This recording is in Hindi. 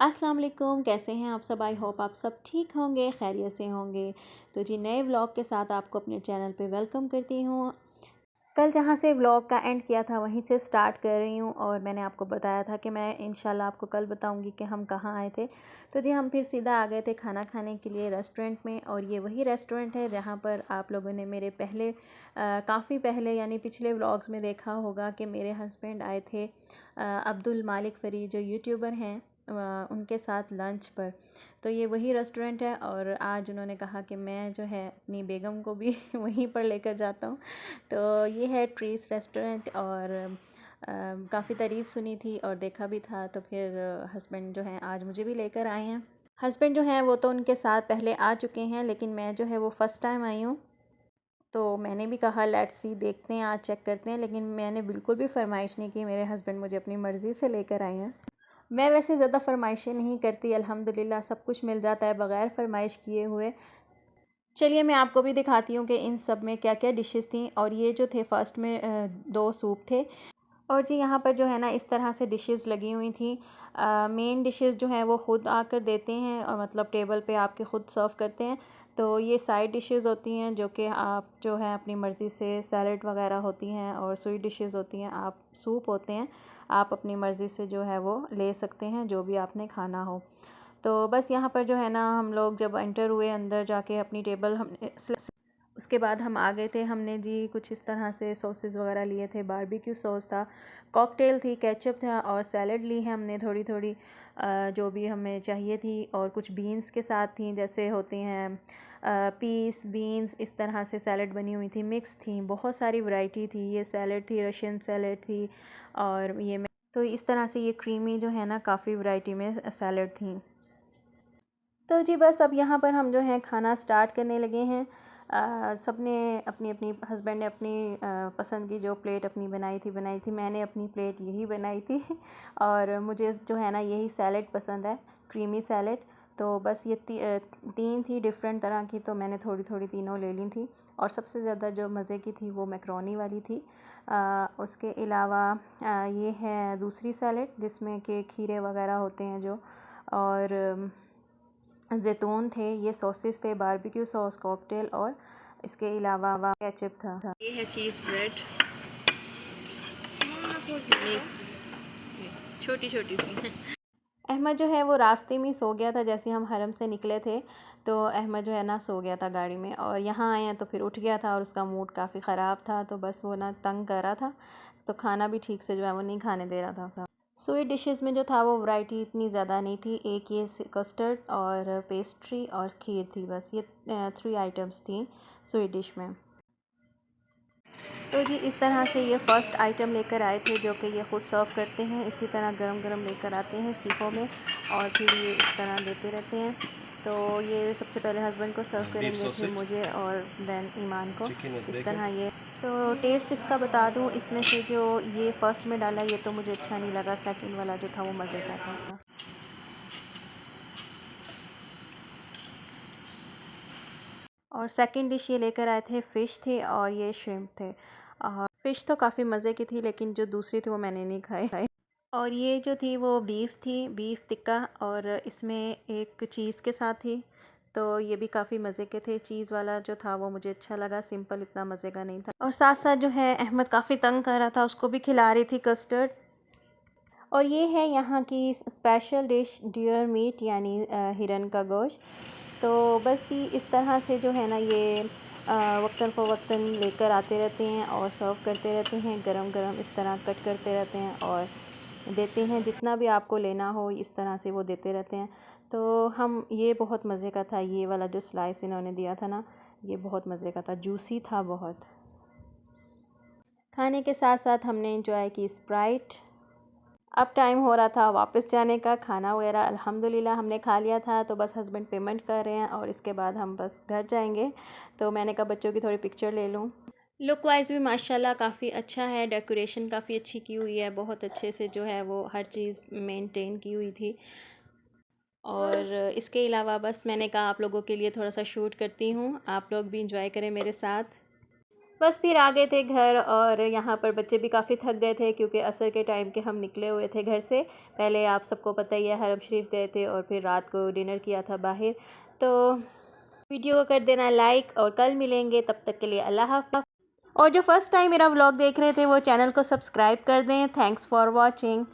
अस्सलाम वालेकुम, कैसे हैं आप सब। आई होप आप सब ठीक होंगे, खैरियत से होंगे। तो जी नए व्लॉग के साथ आपको अपने चैनल पे वेलकम करती हूँ। कल जहाँ से व्लॉग का एंड किया था वहीं से स्टार्ट कर रही हूँ और मैंने आपको बताया था कि मैं इंशाल्लाह आपको कल बताऊँगी कि हम कहाँ आए थे। तो जी हम फिर सीधा आ गए थे खाना खाने के लिए रेस्टोरेंट में, और ये वही रेस्टोरेंट है जहाँ पर आप लोगों ने मेरे पहले काफ़ी पहले यानी पिछले व्लॉग्स में देखा होगा कि मेरे हस्बैंड आए थे अब्दुल मालिक फ़रीद जो यूट्यूबर हैं, उनके साथ लंच पर। तो ये वही रेस्टोरेंट है और आज उन्होंने कहा कि मैं जो है अपनी बेगम को भी वहीं पर लेकर जाता हूँ। तो ये है ट्रीस रेस्टोरेंट, और काफ़ी तारीफ़ सुनी थी और देखा भी था, तो फिर हस्बैंड जो हैं आज मुझे भी लेकर आए हैं। हस्बैंड जो हैं वो तो उनके साथ पहले आ चुके हैं, लेकिन मैं जो है वो फ़र्स्ट टाइम आई हूँ। तो मैंने भी कहा लेट्स सी, देखते हैं आज चेक करते हैं, लेकिन मैंने बिल्कुल भी फरमाइश नहीं की। मेरे हस्बैंड मुझे अपनी मर्ज़ी से लेकर आए हैं। मैं वैसे ज़्यादा फरमाइशें नहीं करती, अल्हम्दुलिल्लाह सब कुछ मिल जाता है बग़ैर फरमाइश किए हुए। चलिए मैं आपको भी दिखाती हूँ कि इन सब में क्या क्या डिशेस थी। और ये जो थे फर्स्ट में दो सूप थे, और जी यहाँ पर जो है ना इस तरह से डिशेस लगी हुई थी। मेन डिशेस जो हैं वो ख़ुद आकर देते हैं, और मतलब टेबल पे आपके ख़ुद सर्व करते हैं। तो ये साइड डिशेस होती हैं जो कि आप जो है अपनी मर्ज़ी से, सैलड वगैरह होती हैं, और स्वीट डिशेस होती हैं, आप सूप होते हैं, आप अपनी मर्ज़ी से जो है वो ले सकते हैं जो भी आपने खाना हो। तो बस यहाँ पर जो है ना हम लोग जब एंटर हुए अंदर जाके अपनी टेबल हमने उसके बाद हम आ गए थे। हमने जी कुछ इस तरह से सॉसेस वगैरह लिए थे, बारबेक्यू सॉस था, कॉकटेल थी, केचप था, और सैलड ली है हमने थोड़ी थोड़ी जो भी हमें चाहिए थी। और कुछ बीन्स के साथ थी, जैसे होती हैं पीस बीन्स, इस तरह से सैलड बनी हुई थी, मिक्स थी, बहुत सारी वैरायटी थी। ये सैलड थी, रशियन सैलड थी, और ये तो इस तरह से ये क्रीमी जो है ना काफ़ी वैरायटी में सैलड थी। तो जी बस अब यहाँ पर हम जो हैं खाना स्टार्ट करने लगे हैं। सब ने अपनी अपनी, हस्बैंड ने अपनी पसंद की जो प्लेट अपनी बनाई थी, मैंने अपनी प्लेट यही बनाई थी और मुझे जो है ना यही सैलड पसंद है, क्रीमी सैलड। तो बस ये तीन थी डिफरेंट तरह की, तो मैंने थोड़ी थोड़ी तीनों ले ली थी। और सबसे ज़्यादा जो मज़े की थी वो मैक्रोनी वाली थी। उसके अलावा ये है दूसरी सैलड जिसमें कि खीरे वगैरह होते हैं जो, और जैतून थे, ये सॉसेस थे, बारबेक्यू सॉस, कॉकटेल, और इसके अलावा केचप था। ये है चीज़ ब्रेड, छोटी छोटी सी। अहमद जो है वो रास्ते में सो गया था, जैसे हम हरम से निकले थे तो अहमद जो है ना सो गया था गाड़ी में, और यहाँ आए हैं तो फिर उठ गया था और उसका मूड काफ़ी ख़राब था, तो बस वो ना तंग कर रहा था, तो खाना भी ठीक से जो है वो नहीं खाने दे रहा था। स्वीट डिशेस में जो था वो वैरायटी इतनी ज़्यादा नहीं थी, एक ये कस्टर्ड और पेस्ट्री और खीर थी, बस ये 3 आइटम्स थी स्वीट डिश में। तो जी इस तरह से ये फ़र्स्ट आइटम लेकर आए थे जो कि ये ख़ुद सर्व करते हैं, इसी तरह गरम गरम लेकर आते हैं सीखों में, और फिर ये इस तरह देते रहते हैं। तो ये सबसे पहले हस्बैंड को सर्व करेंगे, फिर मुझे, और दैन ईमान को, इस तरह ये। तो टेस्ट इसका बता दूँ, इसमें से जो ये फ़र्स्ट में डाला ये तो मुझे अच्छा नहीं लगा, सेकंड वाला जो था वो मज़े का था। और सेकंड डिश ये लेकर आए थे, फ़िश थी और ये श्रिम्प थे। फ़िश तो काफ़ी मज़े की थी, लेकिन जो दूसरी थी वो मैंने नहीं खाई। और ये जो थी वो बीफ थी, बीफ टिक्का, और इसमें एक चीज़ के साथ थी, तो ये भी काफ़ी मज़े के थे। चीज़ वाला जो था वो मुझे अच्छा लगा, सिंपल, इतना मज़े का नहीं था। और साथ साथ जो है अहमद काफ़ी तंग कर रहा था, उसको भी खिला रही थी कस्टर्ड। और ये है यहाँ की स्पेशल डिश, डियर मीट, यानी हिरन का गोश्त। तो बस जी इस तरह से जो है ना ये वक्तन फ़वक्तन लेकर आते रहते हैं और सर्व करते रहते हैं, गरम गरम इस तरह कट करते रहते हैं और देते हैं, जितना भी आपको लेना हो इस तरह से वो देते रहते हैं। तो हम, ये बहुत मज़े का था, ये वाला जो स्लाइस इन्होंने दिया था ना, ये बहुत मज़े का था, जूसी था बहुत। खाने के साथ साथ हमने इंजॉय की स्प्राइट। अब टाइम हो रहा था वापस जाने का, खाना वगैरह अल्हम्दुलिल्लाह हमने खा लिया था, तो बस हस्बैंड पेमेंट कर रहे हैं और इसके बाद हम बस घर जाएंगे। तो मैंने कहा बच्चों की थोड़ी पिक्चर ले लूँ। लुक वाइज भी माशाल्लाह काफ़ी अच्छा है, डेकोरेशन काफ़ी अच्छी की हुई है, बहुत अच्छे से जो है वो हर चीज़ मेंटेन की हुई थी। और इसके अलावा बस मैंने कहा आप लोगों के लिए थोड़ा सा शूट करती हूँ, आप लोग भी इंजॉय करें मेरे साथ। बस फिर आ गए थे घर, और यहाँ पर बच्चे भी काफ़ी थक गए थे क्योंकि असर के टाइम के हम निकले हुए थे घर से। पहले आप सबको पता ही है हरम शरीफ गए थे और फिर रात को डिनर किया था बाहर। तो वीडियो को कर देना लाइक, और कल मिलेंगे, तब तक के लिए अल्लाह हाफ़िज़। और जो फर्स्ट टाइम मेरा व्लॉग देख रहे थे वो चैनल को सब्सक्राइब कर दें। Thanks for watching.